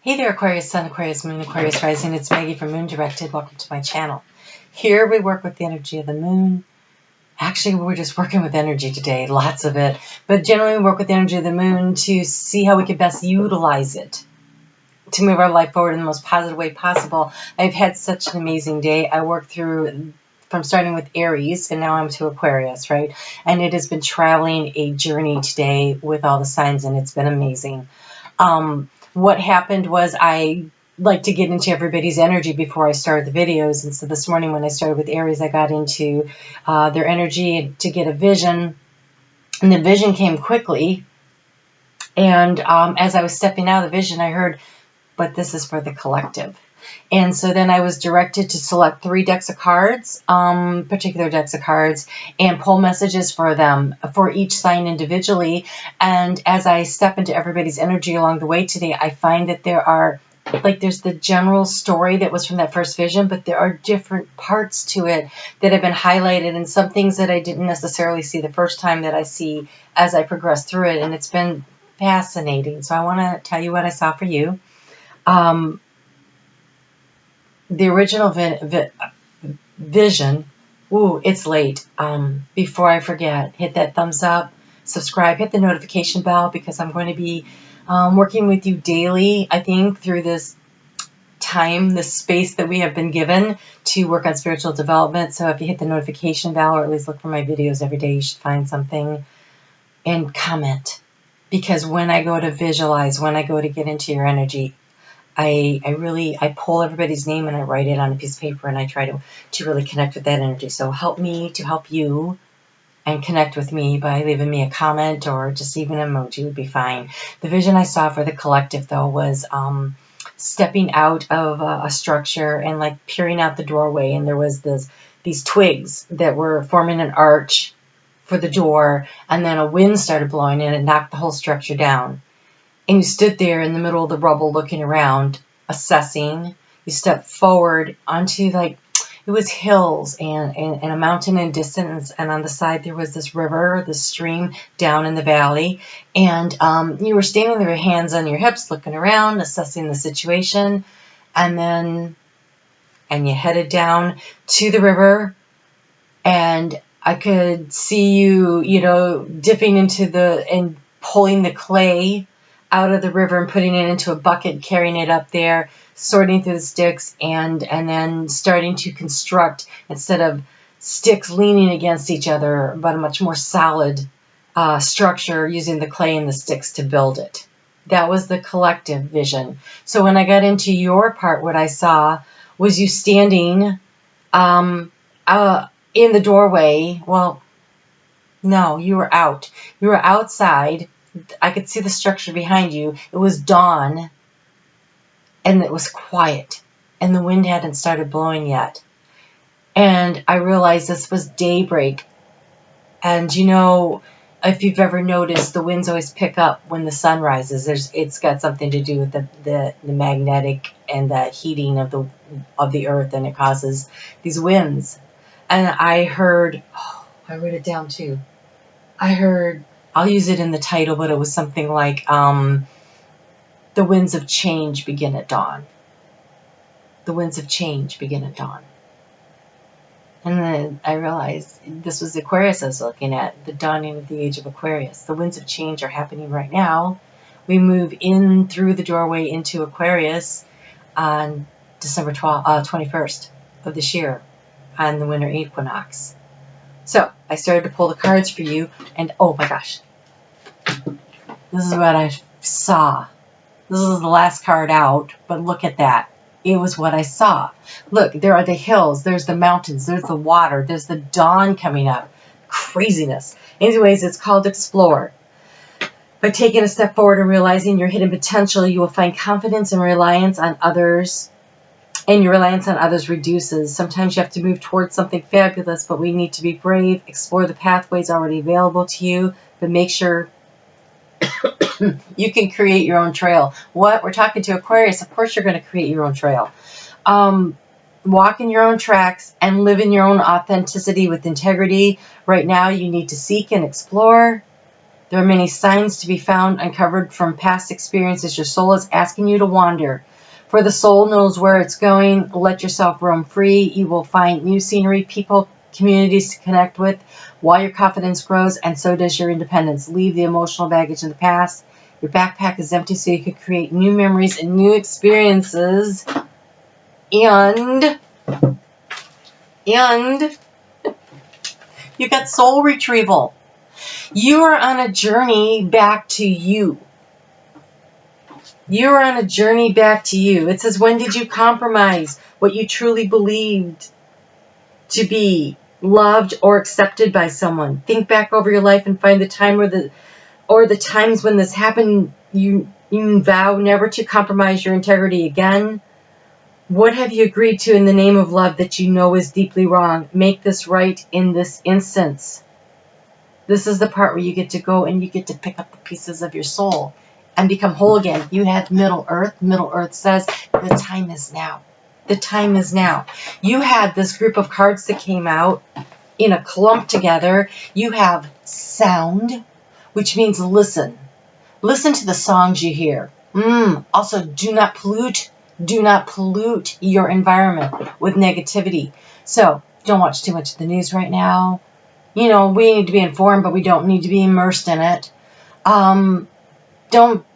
Hey there, Aquarius Sun, Aquarius Moon, Aquarius Rising. It's Maggie from Moon Directed. Welcome to my channel. Here we work with the energy of the moon. Actually, we're just working with energy today, lots of it. But generally, we work with the energy of the moon to see how we can best utilize it to move our life forward in the most positive way possible. I've had such an amazing day. I worked through from starting with Aries, and now I'm to Aquarius, right? And it has been traveling a journey today with all the signs, and it's been amazing. What happened was I like to get into everybody's energy before I start the videos. And so this morning when I started with Aries, I got into their energy to get a vision. And the vision came quickly. And as I was stepping out of the vision, I heard, but this is for the collective. And so then I was directed to select 3 decks of cards, particular decks of cards, and pull messages for them, for each sign individually. And as I step into everybody's energy along the way today, I find that there are, there's the general story that was from that first vision, but there are different parts to it that have been highlighted, and some things that I didn't necessarily see the first time that I see as I progress through it. And it's been fascinating. So I want to tell you what I saw for you. The original vision, it's late. Before I forget, hit that thumbs up, subscribe, hit the notification bell, because I'm going to be working with you daily, I think, through this time, this space that we have been given to work on spiritual development. So if you hit the notification bell, or at least look for my videos every day, you should find something, and comment. Because when I go to visualize, when I go to get into your energy, I pull everybody's name and I write it on a piece of paper, and I try to really connect with that energy. So help me to help you and connect with me by leaving me a comment, or just even an emoji would be fine. The vision I saw for the collective, though, was stepping out of a structure and like peering out the doorway, and there was these twigs that were forming an arch for the door, and then a wind started blowing and it knocked the whole structure down. And you stood there in the middle of the rubble looking around, assessing. You stepped forward onto, it was hills and a mountain in distance. And on the side there was this river, this stream down in the valley. And you were standing there with your hands on your hips, looking around, assessing the situation. And you headed down to the river. And I could see you, dipping into and pulling the clay out of the river and putting it into a bucket, carrying it up there, sorting through the sticks, and then starting to construct, instead of sticks leaning against each other, but a much more solid structure, using the clay and the sticks to build it. That was the collective vision. So when I got into your part, what I saw was you standing in the doorway. Well, no, you were out. You were outside. I could see the structure behind you. It was dawn, and it was quiet, and the wind hadn't started blowing yet. And I realized this was daybreak. And if you've ever noticed, the winds always pick up when the sun rises. It's got something to do with the magnetic and the heating of the earth, and it causes these winds. And I heard, I wrote it down too. I heard, I'll use it in the title, but it was something like, the winds of change begin at dawn. The winds of change begin at dawn. And then I realized this was Aquarius I was looking at, the dawning of the age of Aquarius. The winds of change are happening right now. We move in through the doorway into Aquarius on December 21st of this year, on the winter equinox. So I started to pull the cards for you, and oh my gosh, this is what I saw. This is the last card out, but look at that. It was what I saw. Look, there are the hills, there's the mountains, there's the water, there's the dawn coming up. Craziness. Anyways, it's called Explore. By taking a step forward and realizing your hidden potential, you will find confidence and reliance on others. And your reliance on others reduces. Sometimes you have to move towards something fabulous, but we need to be brave, explore the pathways already available to you, but make sure you can create your own trail. What? We're talking to Aquarius. Of course you're going to create your own trail. Walk in your own tracks and live in your own authenticity with integrity. Right now you need to seek and explore. There are many signs to be found uncovered from past experiences. Your soul is asking you to wander. For the soul knows where it's going. Let yourself roam free. You will find new scenery, people, communities to connect with while your confidence grows, and so does your independence. Leave the emotional baggage in the past. Your backpack is empty so you can create new memories and new experiences. And you got soul retrieval. You are on a journey back to you. You are on a journey back to you. It says, when did you compromise what you truly believed to be loved or accepted by someone? Think back over your life and find the time or the times when this happened. You vow never to compromise your integrity again. What have you agreed to in the name of love that you know is deeply wrong? Make this right in this instance. This is the part where you get to go and you get to pick up the pieces of your soul and become whole again. You had Middle Earth. Middle Earth says the time is now. The time is now. You had this group of cards that came out in a clump together. You have sound, which means listen. Listen to the songs you hear. Also, do not pollute your environment with negativity. So, don't watch too much of the news right now. You know, we need to be informed, but we don't need to be immersed in it. Don't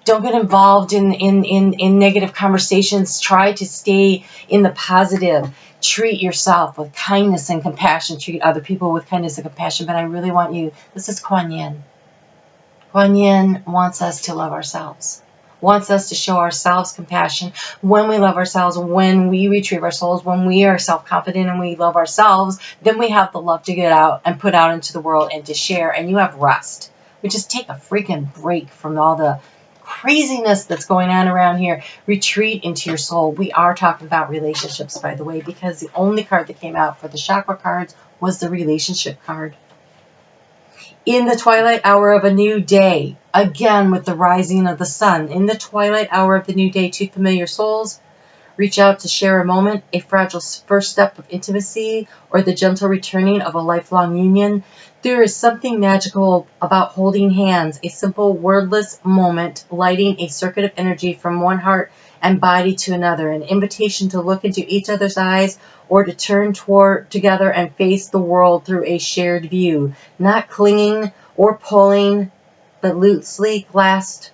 get involved in negative conversations. Try to stay in the positive. Treat yourself with kindness and compassion. Treat other people with kindness and compassion. But I really want you, this is Kuan Yin. Kuan Yin wants us to love ourselves. Wants us to show ourselves compassion. When we love ourselves, when we retrieve our souls, when we are self-confident and we love ourselves, then we have the love to get out and put out into the world and to share. And you have rest, which is take a freaking break from all the craziness that's going on around here. Retreat into your soul. We are talking about relationships, by the way, because the only card that came out for the chakra cards was the relationship card. In the twilight hour of a new day, again with the rising of the sun, in the twilight hour of the new day, two familiar souls reach out to share a moment, a fragile first step of intimacy, or the gentle returning of a lifelong union. There is something magical about holding hands, a simple wordless moment, lighting a circuit of energy from one heart and body to another, an invitation to look into each other's eyes or to turn together and face the world through a shared view, not clinging or pulling, but loosely clasped.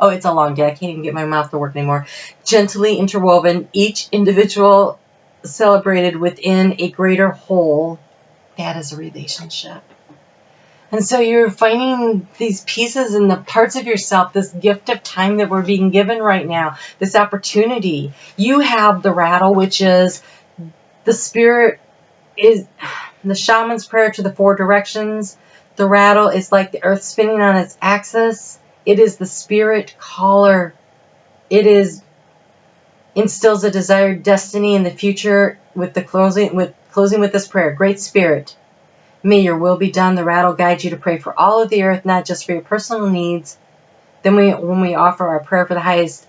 Oh, it's a long day. I can't even get my mouth to work anymore. Gently interwoven, each individual celebrated within a greater whole. That is a relationship. And so you're finding these pieces in the parts of yourself, this gift of time that we're being given right now, this opportunity. You have the rattle, which is the spirit, is the shaman's prayer to the four directions. The rattle is like the earth spinning on its axis. It is the spirit caller. It instills a desired destiny in the future with closing with this prayer. Great Spirit, may your will be done. The rattle guides you to pray for all of the earth, not just for your personal needs. Then when we offer our prayer for the highest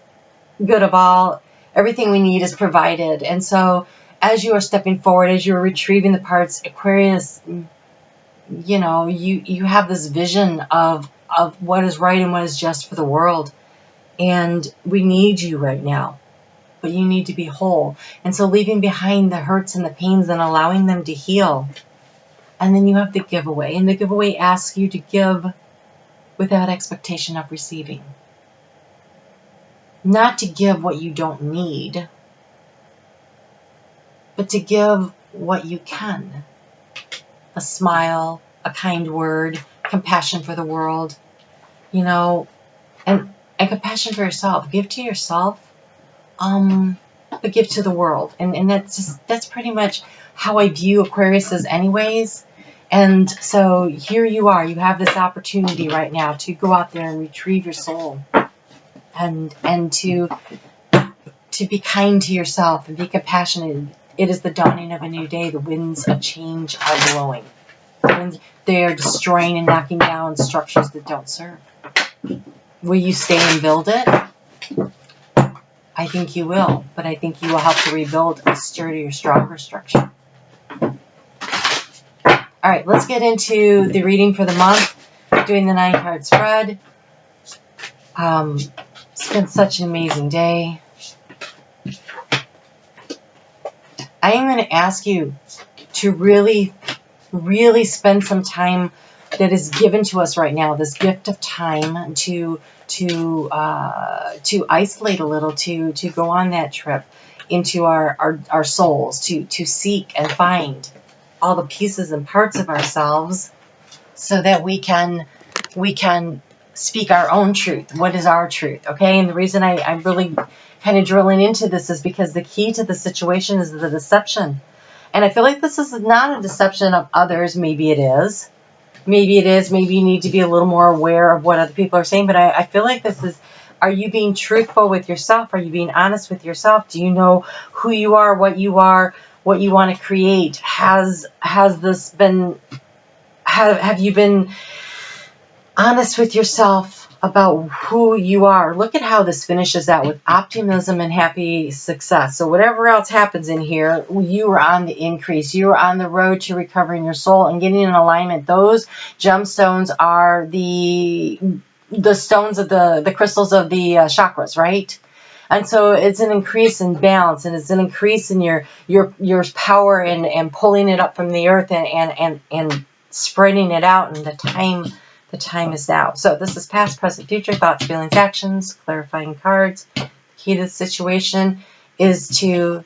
good of all, everything we need is provided. And so as you are stepping forward, as you are retrieving the parts, Aquarius, you know, you have this vision of what is right and what is just for the world. And we need you right now. But you need to be whole. And so leaving behind the hurts and the pains and allowing them to heal. And then you have the giveaway. And the giveaway asks you to give without expectation of receiving. Not to give what you don't need, but to give what you can. A smile, a kind word, compassion for the world, you know, and compassion for yourself. Give to yourself, but give to the world. And that's pretty much how I view Aquarius as anyways. And so here you are. You have this opportunity right now to go out there and retrieve your soul and to be kind to yourself and be compassionate. It is the dawning of a new day. The winds of change are blowing. They are destroying and knocking down structures that don't serve. Will you stay and build it? I think you will, but I think you will help to rebuild a sturdier, stronger structure. All right, let's get into the reading for the month. Doing the 9-card spread. It's been such an amazing day. I am going to ask you to really, really spend some time that is given to us right now, this gift of time to isolate a little, to go on that trip into our souls, to seek and find all the pieces and parts of ourselves so that we can speak our own truth. What is our truth? Okay. And the reason I'm really kind of drilling into this is because the key to the situation is the deception. And I feel like this is not a deception of others. Maybe it is. Maybe it is. Maybe you need to be a little more aware of what other people are saying. But I feel like this is, are you being truthful with yourself? Are you being honest with yourself? Do you know who you are, what you want to create? Has this been, have you been honest with yourself about who you are? Look at how this finishes out with optimism and happy success. So whatever else happens in here, you are on the increase. You are on the road to recovering your soul and getting in alignment. Those gemstones are the stones of the crystals of the chakras, right? And so it's an increase in balance, and it's an increase in your power and pulling it up from the earth and spreading it out. And the time is now. So this is past, present, future, thoughts, feelings, actions, clarifying cards. The key to the situation is to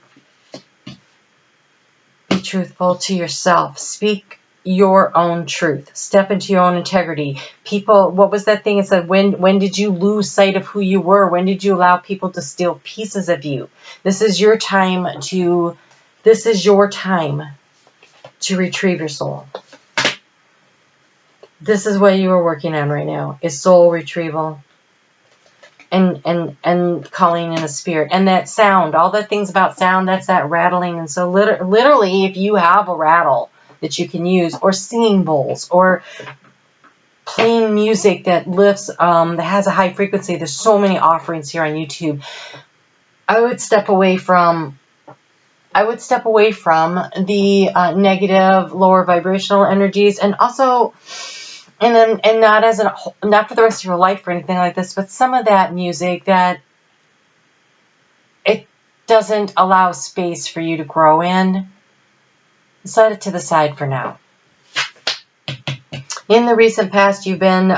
be truthful to yourself. Speak your own truth. Step into your own integrity. People, what was that thing? It said, when did you lose sight of who you were? When did you allow people to steal pieces of you? This is your time to retrieve your soul. This is what you are working on right now, is soul retrieval and calling in a spirit. And that sound, all the things about sound, that's that rattling. And so literally, if you have a rattle that you can use, or singing bowls, or playing music that lifts, that has a high frequency, there's so many offerings here on YouTube. I would step away from the negative, lower vibrational energies, and also, and not for the rest of your life or anything like this, but some of that music that it doesn't allow space for you to grow in, set it to the side for now. In the recent past, you've been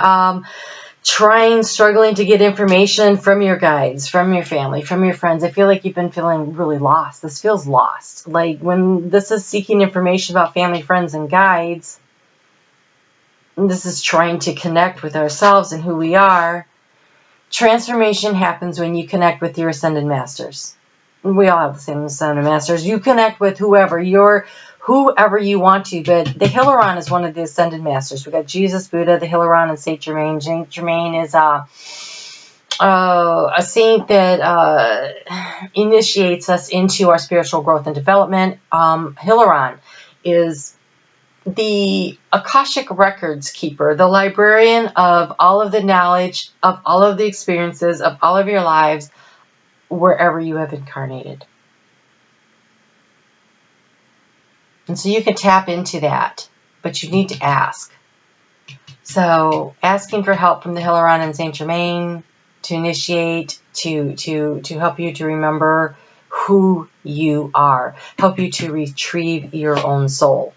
struggling to get information from your guides, from your family, from your friends. I feel like you've been feeling really lost. This feels lost. Like when this is seeking information about family, friends, and guides, this is trying to connect with ourselves and who we are. Transformation happens when you connect with your Ascended Masters. We all have the same Ascended Masters. You connect with whoever you want to, but the Hilaron is one of the Ascended Masters. We got Jesus, Buddha, the Hilaron, and Saint Germain. Saint Germain is a saint that initiates us into our spiritual growth and development. Hilaron is the Akashic Records keeper, the librarian of all of the knowledge, of all of the experiences, of all of your lives, wherever you have incarnated. And so you can tap into that, but you need to ask. So asking for help from the Hilaron and Saint Germain to initiate, to help you to remember who you are, help you to retrieve your own soul.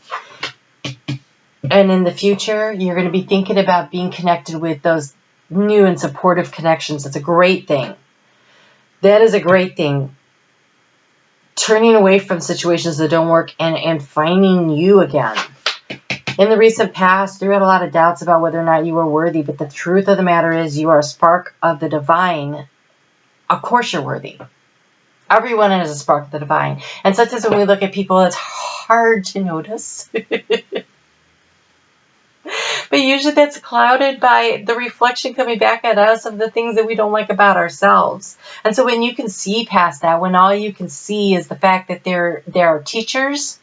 And in the future, you're going to be thinking about being connected with those new and supportive connections. It's a great thing. That is a great thing. Turning away from situations that don't work and finding you again. In the recent past, you had a lot of doubts about whether or not you were worthy, but the truth of the matter is you are a spark of the divine. Of course you're worthy. Everyone is a spark of the divine. And sometimes when we look at people, it's hard to notice. But usually that's clouded by the reflection coming back at us of the things that we don't like about ourselves. And so when you can see past that, when all you can see is the fact that there are teachers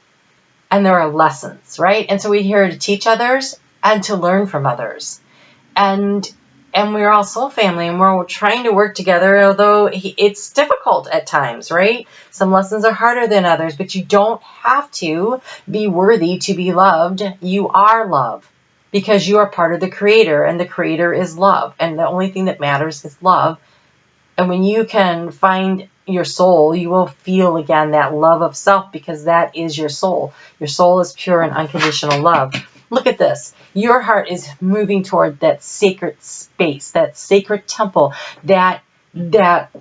and there are lessons, right? And so we're here to teach others and to learn from others. And And we're all soul family, and we're all trying to work together, although it's difficult at times, right? Some lessons are harder than others, but you don't have to be worthy to be loved. You are love because you are part of the Creator, and the Creator is love, and the only thing that matters is love. And when you can find your soul, you will feel again that love of self, because that is your soul. Your soul is pure and unconditional love. Look at this. Your heart is moving toward that sacred space, that sacred temple, that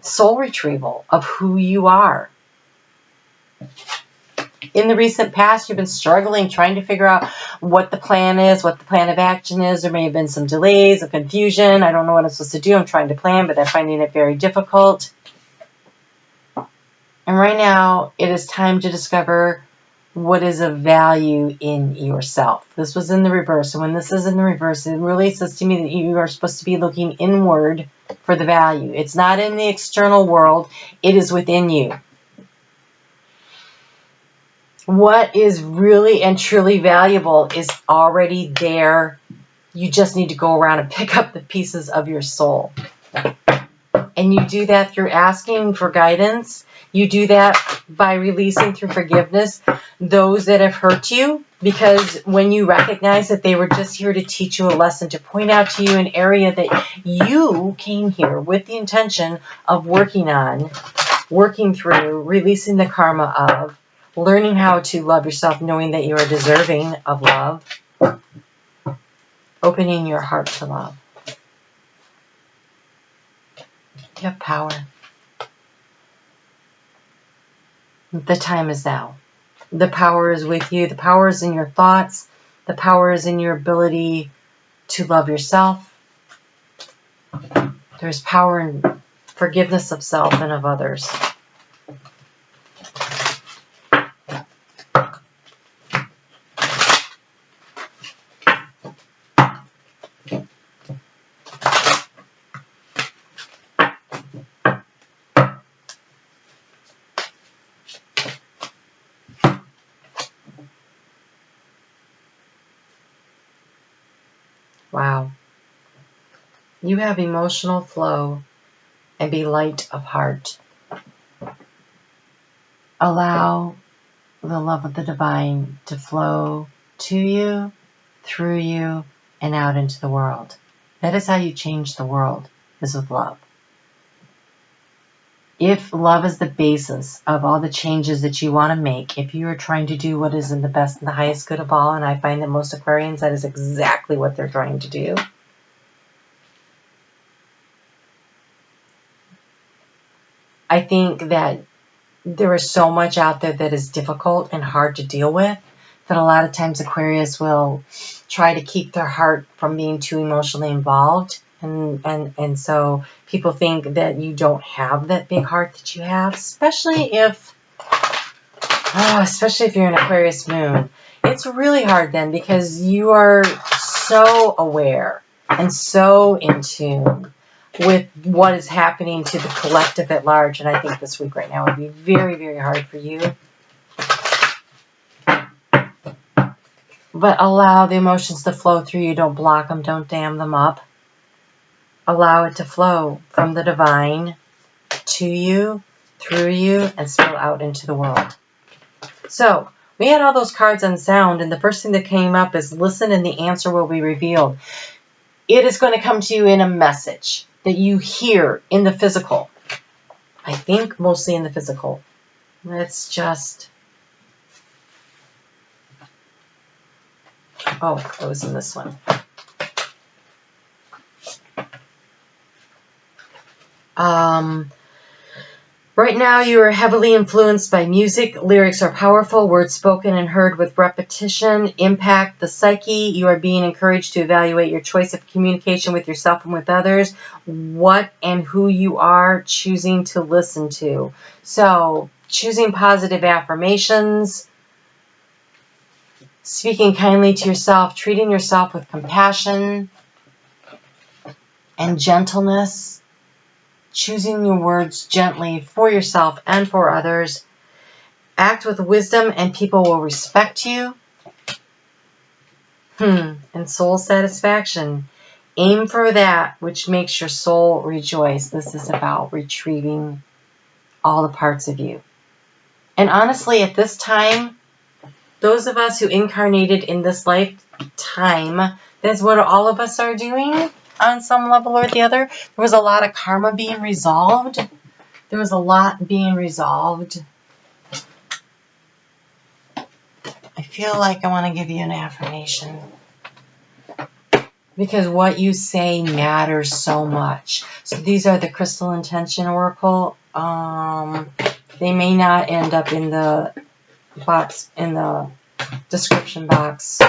soul retrieval of who you are. In the recent past, you've been struggling, trying to figure out what the plan is, what the plan of action is. There may have been some delays, or confusion. I don't know what I'm supposed to do. I'm trying to plan, but I'm finding it very difficult. And right now, it is time to discover what is of value in yourself. This was in the reverse. So when this is in the reverse, it really says to me that you are supposed to be looking inward for the value. It's not in the external world. It is within you. What is really and truly valuable is already there. You just need to go around and pick up the pieces of your soul. And you do that through asking for guidance. You do that by releasing through forgiveness those that have hurt you. Because when you recognize that they were just here to teach you a lesson, to point out to you an area that you came here with the intention of working on, working through, releasing the karma of, learning how to love yourself, knowing that you are deserving of love, opening your heart to love. You have power. The time is now. The power is with you. The power is in your thoughts. The power is in your ability to love yourself. There's power in forgiveness of self and of others. Wow. You have emotional flow and be light of heart. Allow the love of the divine to flow to you, through you, and out into the world. That is how you change the world, is with love. If love is the basis of all the changes that you want to make, if you are trying to do what is in the best and the highest good of all, and I find that most Aquarians, that is exactly what they're trying to do. I think that there is so much out there that is difficult and hard to deal with, that a lot of times Aquarius will try to keep their heart from being too emotionally involved. And so people think that you don't have that big heart that you have, especially if you're an Aquarius moon. It's really hard then, because you are so aware and so in tune with what is happening to the collective at large. And I think this week right now would be very, very hard for you. But allow the emotions to flow through you. Don't block them. Don't dam them up. Allow it to flow from the divine to you, through you, and spill out into the world. So, we had all those cards on sound, and the first thing that came up is listen and the answer will be revealed. It is going to come to you in a message that you hear in the physical. I think mostly in the physical. Let's just... Oh, it was in this one. Right now you are heavily influenced by music. Lyrics are powerful. Words spoken and heard with repetition impact the psyche. You are being encouraged to evaluate your choice of communication with yourself and with others. What and who you are choosing to listen to. So, choosing positive affirmations, speaking kindly to yourself, treating yourself with compassion and gentleness. Choosing your words gently for yourself and for others. Act with wisdom and people will respect you. And soul satisfaction. Aim for that which makes your soul rejoice. This is about retrieving all the parts of you. And honestly, at this time, those of us who incarnated in this lifetime, that's what all of us are doing on some level or the other. There was a lot of karma being resolved. There was a lot being resolved. I feel like I want to give you an affirmation, because what you say matters so much. So these are the Crystal Intention Oracle. They may not end up in the box, in the description box.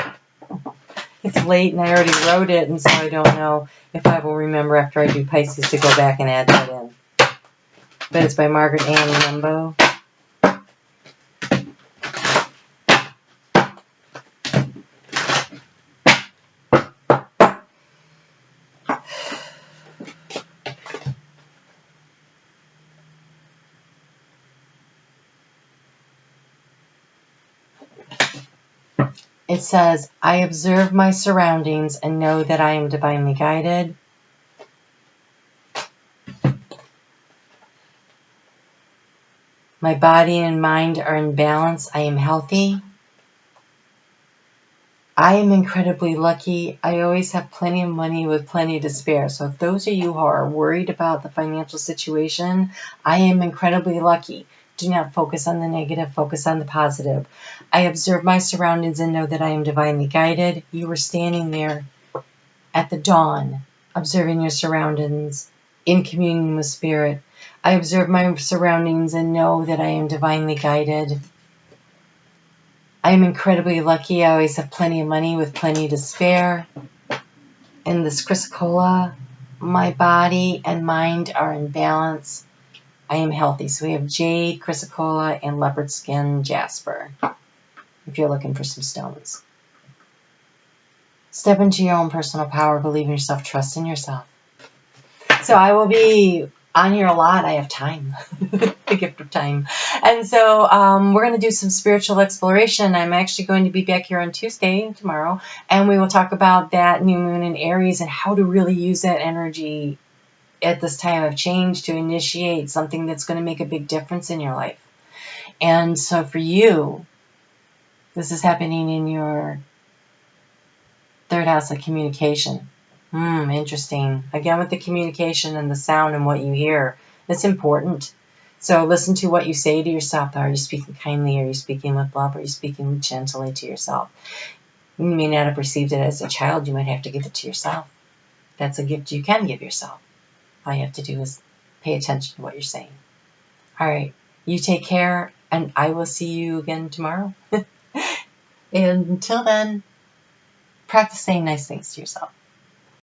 It's late and I already wrote it, and so I don't know if I will remember after I do Pisces to go back and add that in. But it's by Margaret Ann Lembo. It says, I observe my surroundings and know that I am divinely guided. My body and mind are in balance. I am healthy. I am incredibly lucky. I always have plenty of money with plenty to spare. So if those of you who are worried about the financial situation, I am incredibly lucky. Do not focus on the negative, focus on the positive. I observe my surroundings and know that I am divinely guided. You were standing there at the dawn, observing your surroundings, in communion with Spirit. I observe my surroundings and know that I am divinely guided. I am incredibly lucky. I always have plenty of money with plenty to spare. And this chrysocolla, my body and mind are in balance. I am healthy. So we have jade, chrysocolla, and leopard skin jasper, if you're looking for some stones. Step into your own personal power. Believe in yourself. Trust in yourself. So I will be on here a lot. I have time. The gift of time. And so we're going to do some spiritual exploration. I'm actually going to be back here on Tuesday, tomorrow, and we will talk about that new moon in Aries and how to really use that energy at this time of change to initiate something that's going to make a big difference in your life. And so for you, this is happening in your third house of communication. Interesting. Again, with the communication and the sound and what you hear, it's important. So listen to what you say to yourself. Are you speaking kindly? Are you speaking with love? Are you speaking gently to yourself? You may not have received it as a child. You might have to give it to yourself. That's a gift you can give yourself. All you have to do is pay attention to what you're saying. All right. You take care, and I will see you again tomorrow. And until then, practice saying nice things to yourself.